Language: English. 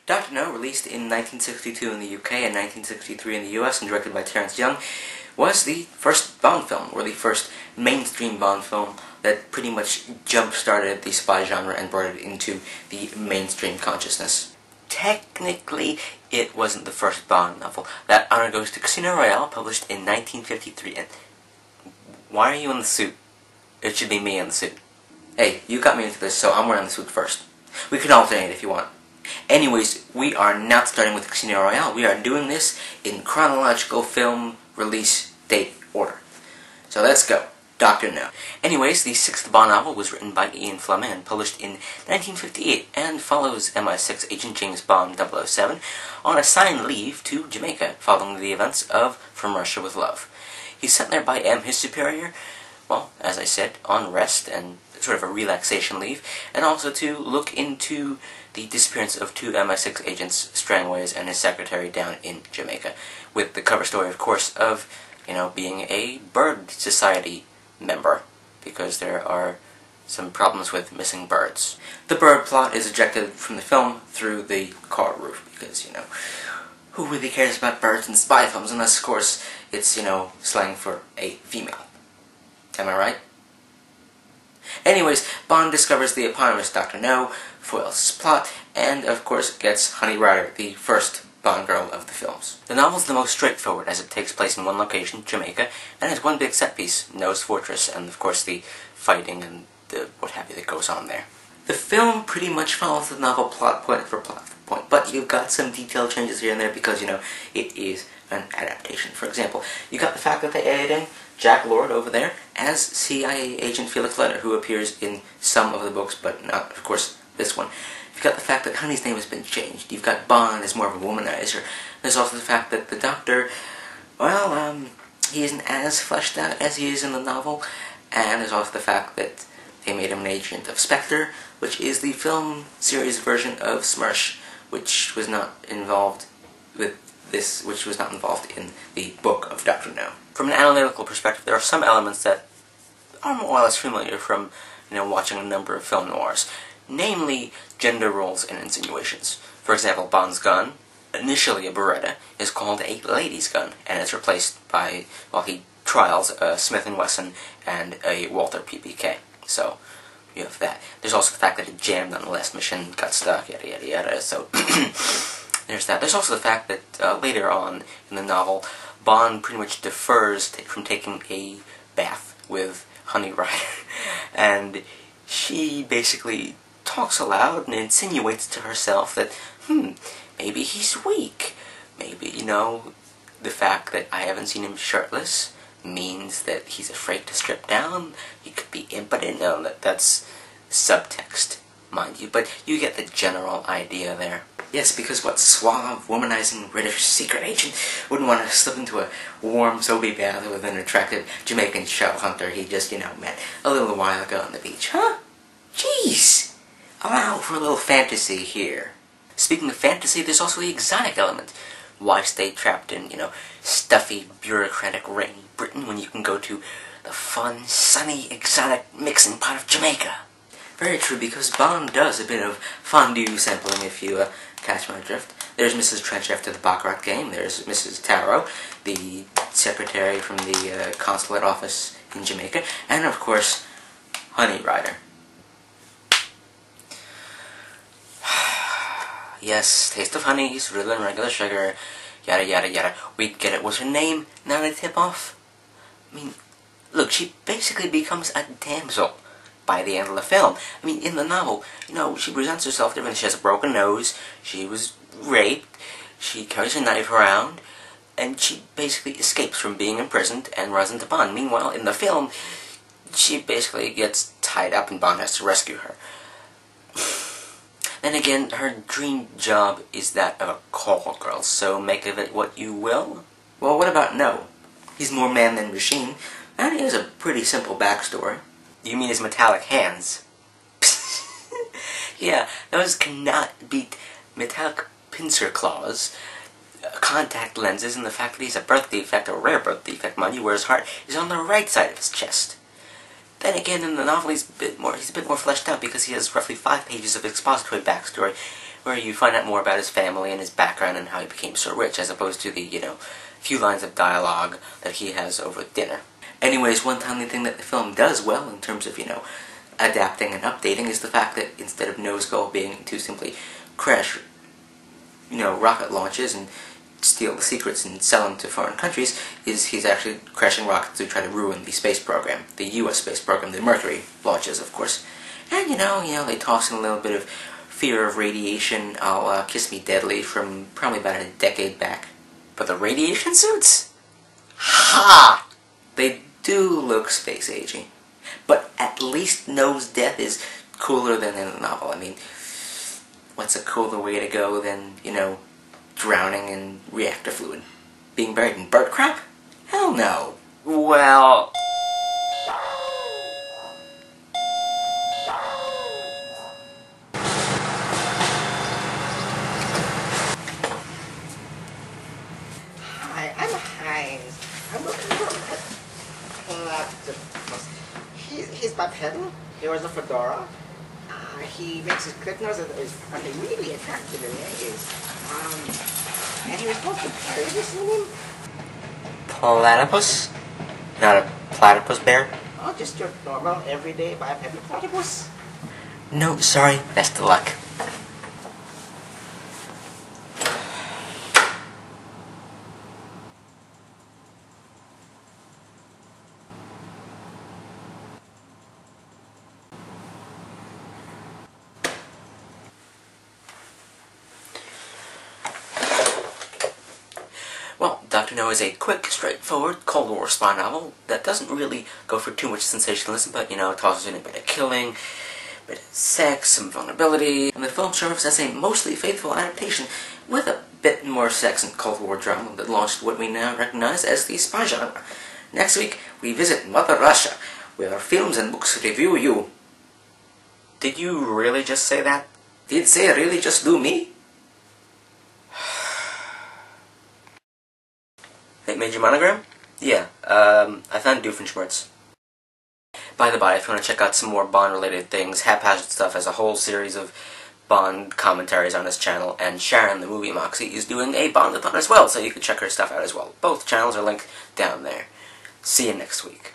Dr. No, released in 1962 in the UK and 1963 in the US and directed by Terence Young, was the first Bond film, or the first mainstream Bond film that pretty much jump-started the spy genre and brought it into the mainstream consciousness. Technically, it wasn't the first Bond novel. That honor goes to Casino Royale, published in 1953. And why are you in the suit? It should be me in the suit. Hey, you got me into this, so I'm wearing the suit first. We can alternate if you want. Anyways, we are not starting with Casino Royale. We are doing this in chronological film release date order. So let's go. Dr. No. Anyways, the sixth Bond novel was written by Ian Fleming, published in 1958, and follows MI6 agent James Bond 007 on assigned leave to Jamaica following the events of From Russia with Love. He's sent there by M, his superior, well, as I said, on rest and sort of a relaxation leave, and also to look into the disappearance of two MI6 agents, Strangways and his secretary, down in Jamaica, with the cover story, of course, of, being a bird society member, because there are some problems with missing birds. The bird plot is ejected from the film through the car roof, because, who really cares about birds in spy films, unless, of course, it's, slang for a female. Am I right? Anyways, Bond discovers the eponymous Dr. No, foils his plot, and, of course, gets Honey Rider, the first Bond girl of the films. The novel's the most straightforward, as it takes place in one location, Jamaica, and has one big set piece, No's Fortress, and, of course, the fighting and the what-have-you that goes on there. The film pretty much follows the novel plot point for plot point, but you've got some detailed changes here and there because, it is an adaptation. For example, you got the fact that they added in Jack Lord over there as CIA agent Felix Leiter, who appears in some of the books, but not, of course, this one. You've got the fact that Honey's name has been changed. You've got Bond as more of a womanizer. There's also the fact that the Doctor, well, he isn't as fleshed out as he is in the novel. And there's also the fact that they made him an agent of Spectre, which is the film series version of SMERSH, which was not involved with this, which was not involved in the book of Dr. No. From an analytical perspective, there are some elements that are more or less familiar from, watching a number of film noirs. Namely, gender roles and insinuations. For example, Bond's gun, initially a Beretta, is called a ladies' gun, and it's replaced by, well, he trials a Smith & Wesson and a Walther PPK. So, you have that. There's also the fact that it jammed on the last mission, got stuck, yada yada yada, so there's that. There's also the fact that later on in the novel, Bond pretty much defers from taking a bath with Honey Rider, and she basically talks aloud and insinuates to herself that, maybe he's weak. Maybe, the fact that I haven't seen him shirtless means that he's afraid to strip down. He could be impotent. No, that's subtext, mind you, but you get the general idea there. Yes, because what suave, womanizing British secret agent wouldn't want to slip into a warm, soapy bath with an attractive Jamaican shell hunter he just, met a little while ago on the beach, huh? Jeez! Allow for a little fantasy here. Speaking of fantasy, there's also the exotic element. Why stay trapped in, stuffy, bureaucratic, rainy Britain when you can go to the fun, sunny, exotic mixing pot of Jamaica? Very true, because Bond does a bit of fondue sampling, if you catch my drift. There's Mrs. Trench after the Baccarat game. There's Mrs. Tarot, the secretary from the consulate office in Jamaica. And, of course, Honey Rider. Yes, taste of honey, cereal and regular sugar, yada yada yada. We get it. Was her name not a tip-off? I mean, look, she basically becomes a damsel by the end of the film. I mean, in the novel, she presents herself differently. She has a broken nose, she was raped, she carries a knife around, and she basically escapes from being imprisoned and runs into Bond. Meanwhile, in the film, she basically gets tied up and Bond has to rescue her. Then again, her dream job is that of a call girl, so make of it what you will. Well, what about No? He's more man than machine, and he has a pretty simple backstory. You mean his metallic hands? Yeah, those cannot beat metallic pincer claws, contact lenses, and the fact that he's a birth defect, a rare birth defect, mind you, where his heart is on the right side of his chest. Then again, in the novel, he's a bit more fleshed out because he has roughly 5 pages of expository backstory, where you find out more about his family and his background and how he became so rich, as opposed to the, few lines of dialogue that he has over dinner. Anyways, one timely thing that the film does well in terms of, adapting and updating is the fact that instead of Nose Goal being to simply crash, rocket launches and steal the secrets and sell them to foreign countries, he's actually crashing rockets to try to ruin the space program, the U.S. space program, the Mercury launches, of course. And, they toss in a little bit of fear of radiation, Kiss Me Deadly from probably about a decade back. But the radiation suits? Ha! They do look space-agey. But at least No's death is cooler than in the novel. I mean, what's a cooler way to go than, drowning in reactor fluid? Being buried in bird crap? Hell no. Well... Hi, I'm Heinz. I'm looking for platypus. He's bipedal. He wears a fedora. He makes his clip nose really attractive in ways. And he was supposed to carry this in him. Platypus? Not a platypus bear? Oh, just your normal, everyday bipedal platypus. No, sorry. Best of luck. Well, Dr. No is a quick, straightforward Cold War spy novel that doesn't really go for too much sensationalism, but, tosses in a bit of killing, a bit of sex, some vulnerability, and the film serves as a mostly faithful adaptation with a bit more sex and Cold War drama that launched what we now recognize as the spy genre. Next week, we visit Mother Russia, where films and books review you. Did you really just say that? Did say really just do me? That made your monogram? Yeah, I found Doofenshmirtz. By the by, if you want to check out some more Bond-related things, Haphazard Stuff has a whole series of Bond commentaries on his channel, and Sharon, the movie Moxie, is doing a Bondathon as well, so you can check her stuff out as well. Both channels are linked down there. See you next week.